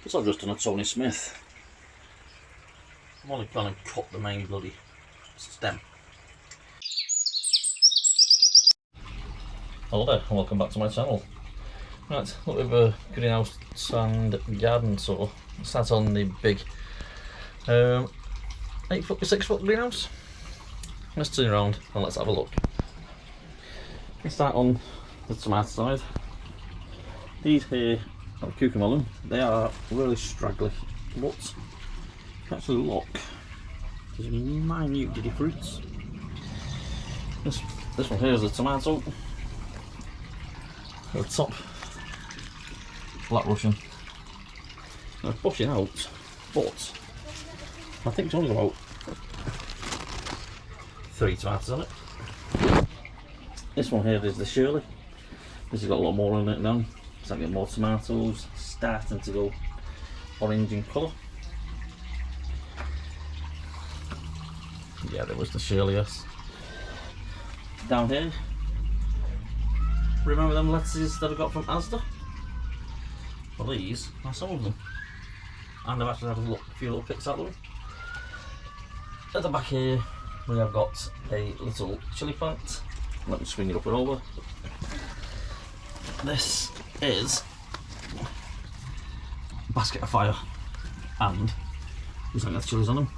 But I've just done a Tony Smith. I'm only planning to cut the main bloody stem. Hello there and welcome back to my channel. Right, look, we've a greenhouse and garden tour. Start on the big 8 foot by 6 foot greenhouse. Let's turn around and let's have a look. Let's start on the tomato side. These here are cucumber. They are really straggly, but you can actually look, there's minute diddy fruits. This one here is a tomato. At the top, black Russian. Now it's pushing out, but I think it's only about 3 tomatoes on it. This one here is the Shirley. This has got a lot more in it now. It's like more tomatoes, starting to go orange in colour. Yeah, there was the Shirley, yes. Down here, remember them lettuces that I got from Asda? Well, these are some of them. And I've actually had a few little picks out of them. At the back here, we have got a little chilli plant. Let me swing it up and over. This is a basket of fire, and there's like the chilies on them.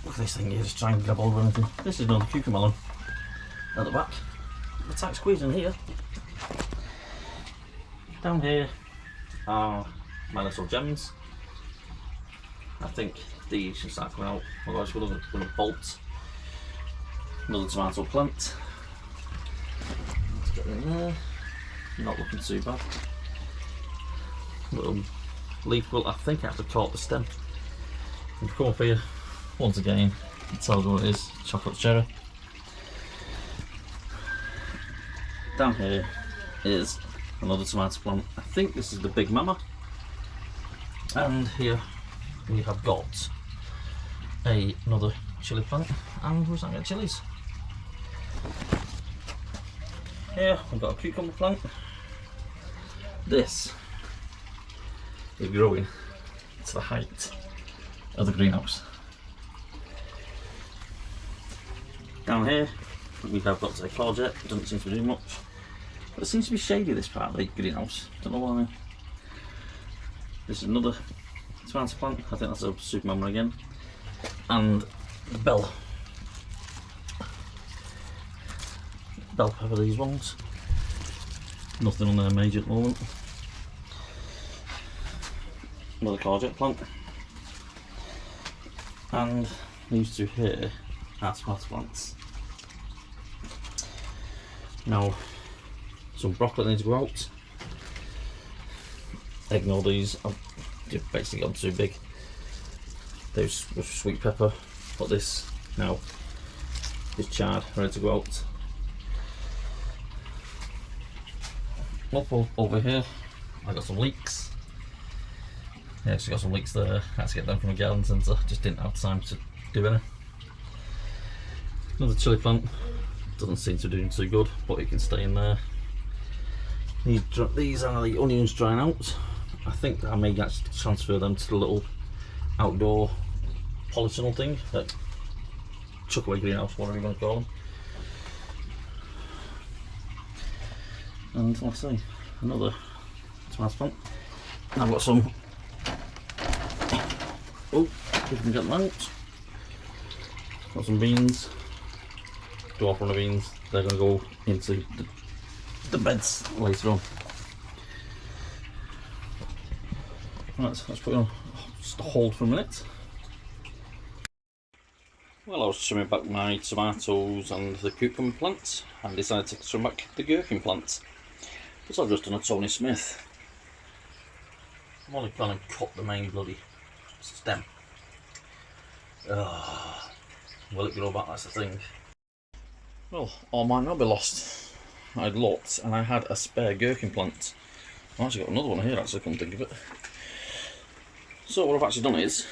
Look at this thing here, just trying to grab hold of anything. This is another cucumber at the back. The tight squeeze in here. Down here are my little gems. I think these should start coming out, otherwise we're going to bolt. Another tomato plant. Let's get in there. Not looking too bad. Little leaf, well, I think I have to caught the stem. And come up here, once again, it tells you what it is, chocolate cherry. Down here is another tomato plant. I think this is the Big Mama. And here we have got another chili plant, and we're starting to get chilies. Here we've got a cucumber plant. This is growing to the height of the greenhouse. Down here we have got a courgette. It doesn't seem to be doing much, but it seems to be shady this part of the greenhouse. Don't know why. This is another tomato plant. I think that's a super mama again. And bell pepper, these ones. Nothing on there major at the moment. Another courgette plant. And these two here are tomato plants. Now, some broccoli needs to go out. Ignore these, I've just basically gone too big. Those with sweet pepper, but this now is charred, ready to go out. Up over here, I got some leeks. Yeah, just got some leeks there. I had to get them from a garden centre, just didn't have time to do any. Another chilli plant, doesn't seem to be doing too good, but it can stay in there. These are the onions drying out. I think I may actually transfer them to the little outdoor polytunnel thing, that chuck away greenhouse, whatever you want to call them. And like I say, another tomato plant. And I've got some, oh, if we can get them out. Got some beans, go off on the beans, they're going to go into the beds later on. Right, let's put it on just hold for a minute. Well, I was trimming back my tomatoes and the cucumber plants and decided to trim back the gherkin plants. But I've just done a Tony Smith. I'm only planning to cut the main bloody stem. Will it grow back? That's the thing. Well, all might not be lost. I'd looked and I had a spare gherkin plant. I've actually got another one here, actually, come think of it. So what I've actually done is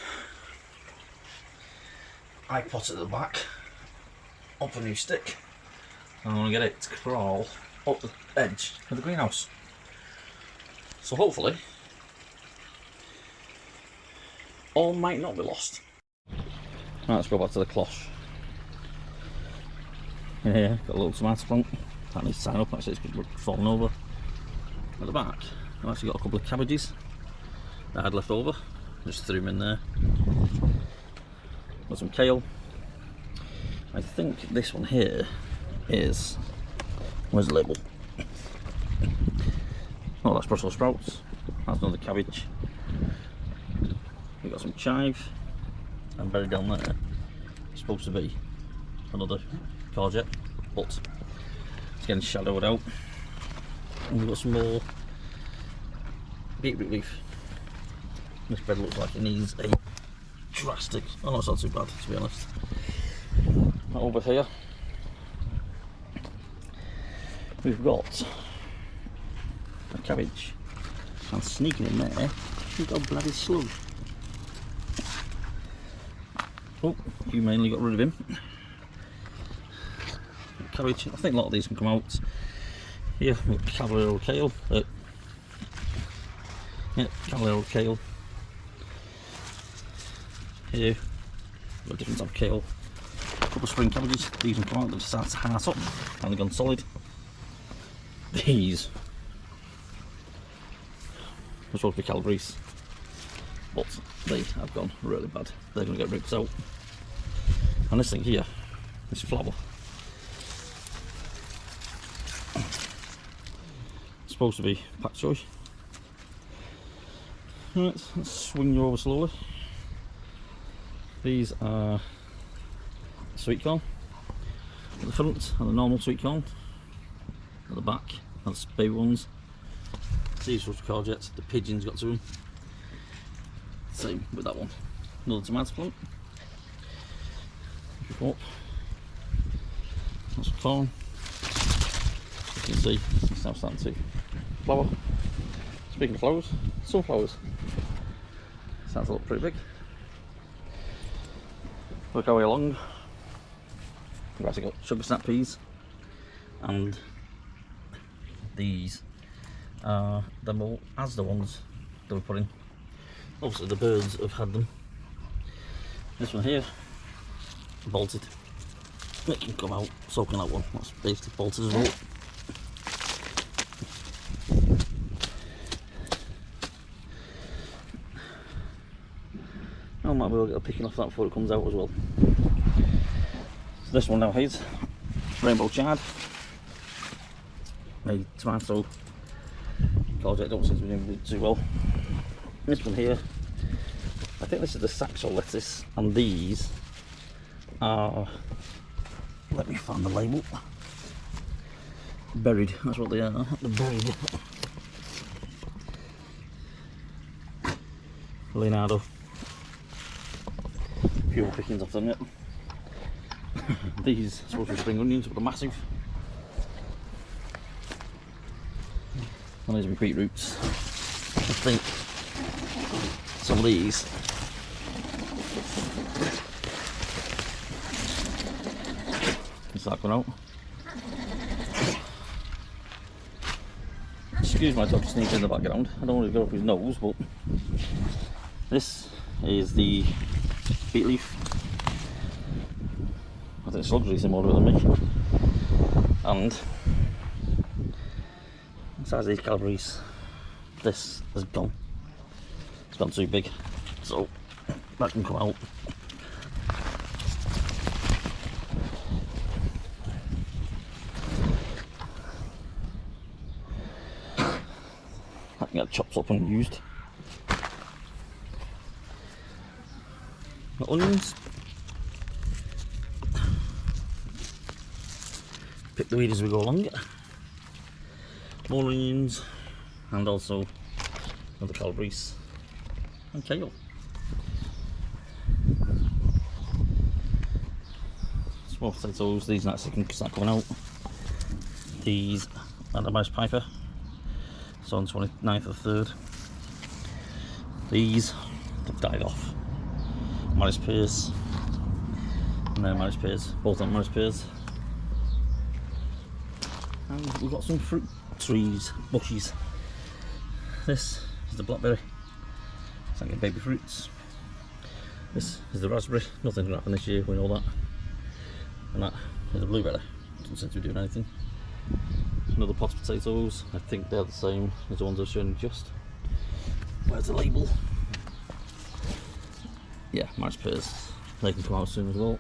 I put it at the back, up a new stick, and I'm going to get it to crawl up the edge of the greenhouse. So hopefully all might not be lost. Right, let's go back to the cloche. In here, got a little tomato plant. That needs to sign up, actually, it's falling over. At the back, I've actually got a couple of cabbages that I had left over. Just threw them in there. Got some kale. I think this one here is, where's the label? Oh, that's Brussels sprouts. That's another cabbage. We've got some chive, and buried down there is supposed to be another courgette, but it's getting shadowed out. And we've got some more beetroot leaf. This bed looks like it needs a drastic, oh no, it's not too bad to be honest. Over here we've got a cabbage, and sneaking in there we've got a bloody slug. Oh, you mainly got rid of him. Cabbage, I think a lot of these can come out. Here we've got cavalier kale. Yeah, cavalier kale. Here we've got different type of kale. A couple of spring cabbages. These can come out, they've started to heart up and they've gone solid. These are supposed to be calabrese, but they have gone really bad. They're going to get ripped out. And this thing here, this flower, it's supposed to be pak choy. Right, let's swing you over slowly. These are sweet corn at the front, and the normal sweet corn at the back. That's baby ones. These are courgettes, the pigeons got to them. Same with that one. Another tomato plant. If you go up, that's corn. You can see it's now starting to flower. Speaking of flowers, sunflowers starting to look pretty big. Work our way along. We've actually got sugar snap peas, and these are the more as the ones that we put in. Obviously the birds have had them. This one here, bolted. It can come out, so can that one. That's basically bolted as well. I might be able to get a picking off that before it comes out as well. So this one now is rainbow chard. My tomato courgette don't seem to be doing too well. This one here, I think this is the Saxo lettuce, and these are, let me find the label, buried, that's what they are, they're buried. Leonardo. A few more pickings off them yet. These are supposed to be spring onions, but they're massive. And these are my beetroots. I think some of these can start going out. Excuse my dog sneezing in the background. I don't want to go up his nose, but this is the beet leaf. I think slugs are eating more of it than me. And besides these calabrese, this has gone. It's gone too big, so that can come out. That can get chopped up and used. The onions. Pick the weed as we go along. More onions, and also another calabrese and kale. Small potatoes, these actually can start coming out. These are the mouse piper, so on 29th of the 3rd. These have died off. Maris pears, and then Maris pears, both on Maris pears. And we've got some fruit trees, bushes. This is the blackberry. It's like baby fruits. This is the raspberry. Nothing's going to happen this year, we know that. And that is the blueberry. Doesn't seem to be doing anything. Another pot of potatoes. I think they're the same as the ones I've shown you just. Where's the label? Yeah, March pears. They can come out soon as well.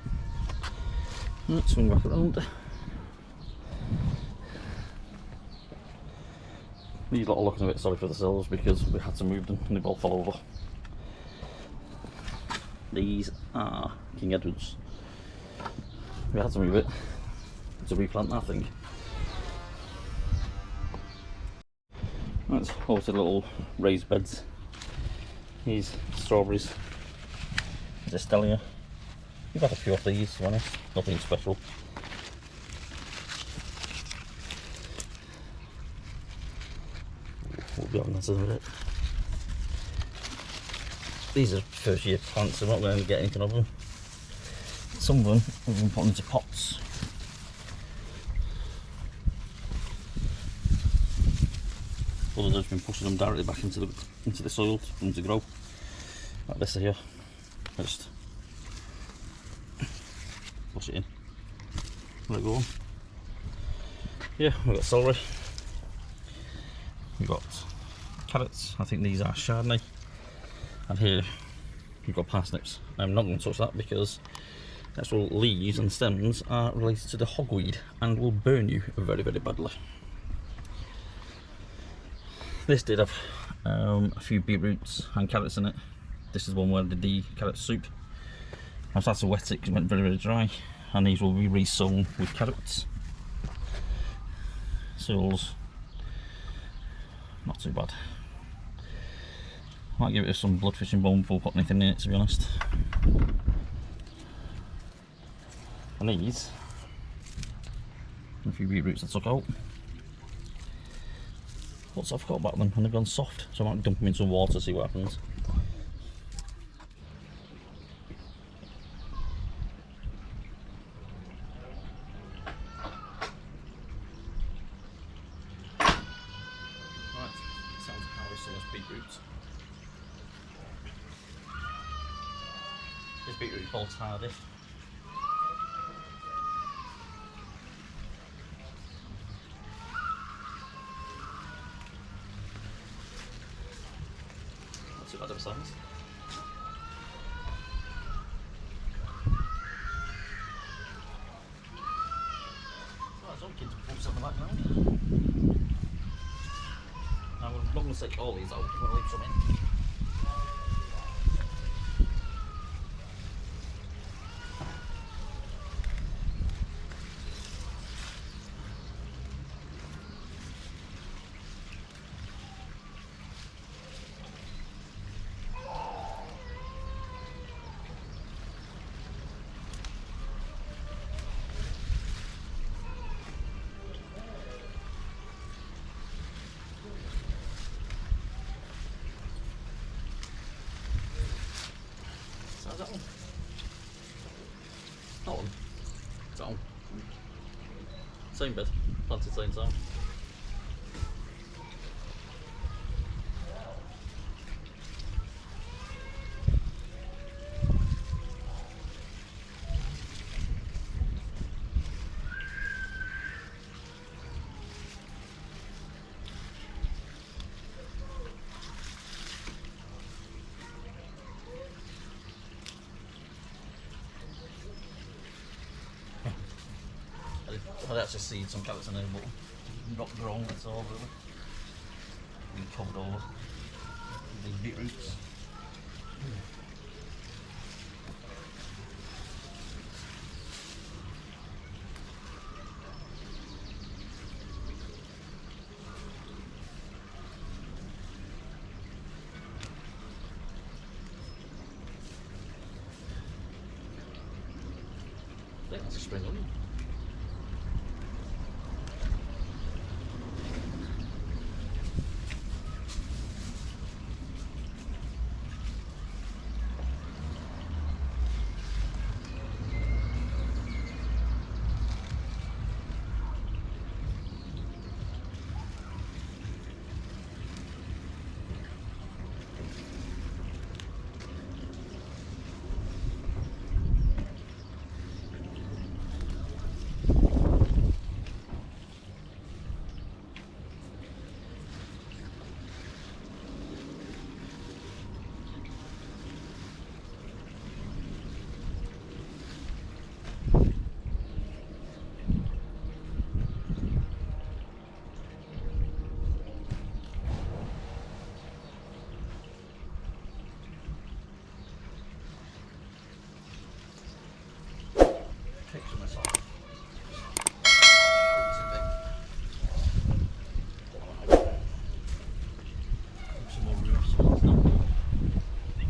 Right, swing back around. These lot are looking a bit sorry for themselves because we had to move them and they both fell over. These are King Edwards. We had to move it to replant that thing. That's also little raised beds. These strawberries. Estelia. We've had a few of these, to be honest. Nothing special. We'll be having that in a minute. These are first year plants, so we're not going to get anything of them. Some of them we've been putting into pots. Others have been pushing them directly back into the soil for them to grow. Like this here. Just push it in. Let it go on. Yeah, we've got celery. We've got carrots. I think these are Chardonnay. And here we've got parsnips. I'm not going to touch that because the actual leaves and stems are related to the hogweed and will burn you very, very badly. This did have a few beetroots and carrots in it. This is one where I did the carrot soup. I've had to wet it because it went very, very dry. And these will be re-sown with carrots. Souls, not too bad. Might give it some bloodfish and bone before putting anything in it, to be honest. And these, a few beetroots I took out. What's I forgot about them, and they've gone soft, so I might dump them in some water, see what happens. Right, sounds Harrison's beetroots. This beetroot called Hardy. Not too bad of a size. Right, so kids put some of that now. Now we're not going to take all these out, we're going to leave some in. How's that one? That one? That one? Same bed, planted same time. I'd actually seed some carrots in there, but not grown at all really. Been covered over with these beetroots. I think that's a spring onion. You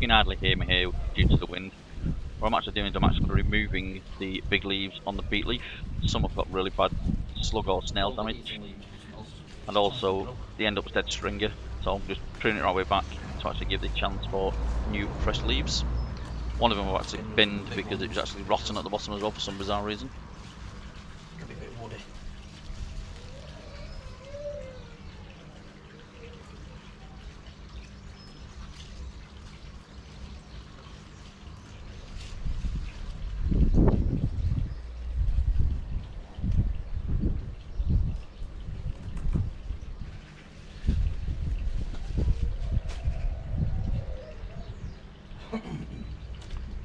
can hardly hear me here due to the wind. What I'm actually doing is I'm actually removing the big leaves on the beet leaf. Some have got really bad slug or snail damage, and also they end up dead stringer, so I'm just pruning it all the way back to actually give the chance for new fresh leaves. One of them I've actually binned because it was actually rotten at the bottom as well for some bizarre reason. Could be a bit woody.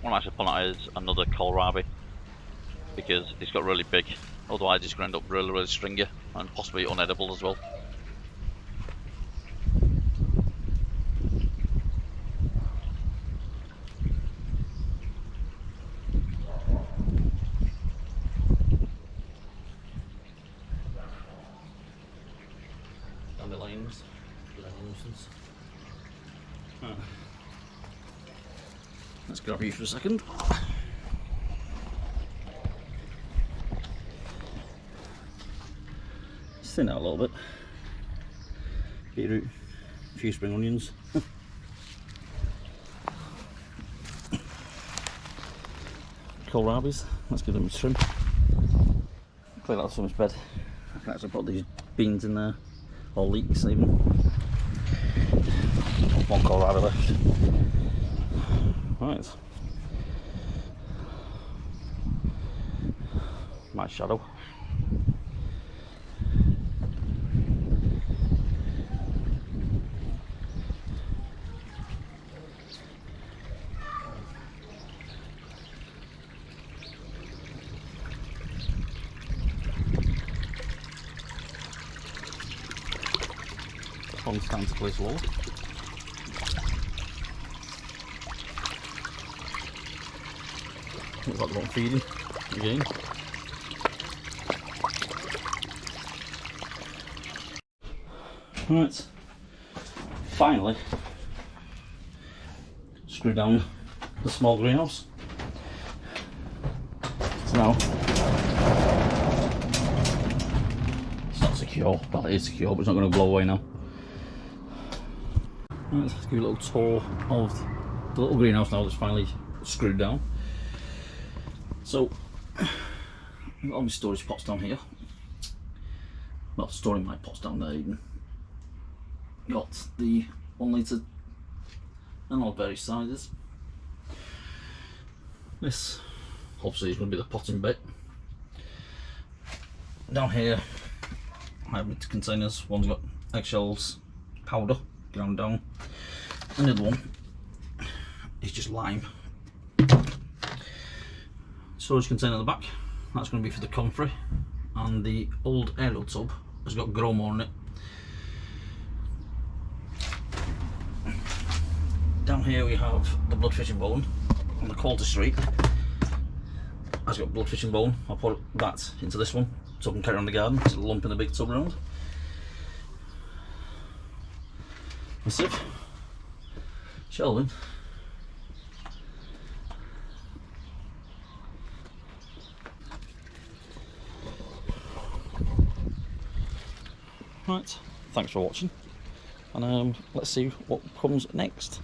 What I'm actually pulling out is another kohlrabi because it's got really big. Otherwise, it's going to end up really stringy and possibly unedible as well. Dandelions, nuisance. Let's grab you for a second. Just thin out a little bit. Beetroot, a few spring onions. Kohlrabis, let's give them a trim. Clear that off someone's bed. I can actually put these beans in there, or leeks even. One kohlrabi left. Right. Nice shadow. One's time to place low. Looks like they're not feeding again. Right, finally screw down the small greenhouse. So now it's not secure. Well, it is secure, but it's not going to blow away now. Right, let's give you a little tour of the little greenhouse now that's finally screwed down. So, I've got all my storage pots down here. Well, storing my pots down there even. Got the 1 litre and all various sizes. This obviously is going to be the potting bit. Down here I have containers. One's got eggshells, powder ground down, and the other one is just lime. Storage container at the back, that's going to be for the comfrey, and the old aerial tub has got grow more in it. Down here we have the blood fishing bone on the Quality Street. Has got blood fishing bone. I'll put that into this one so I can carry on the garden. It's a lump in the big tub round. Massive shelving. Right, thanks for watching, and let's see what comes next.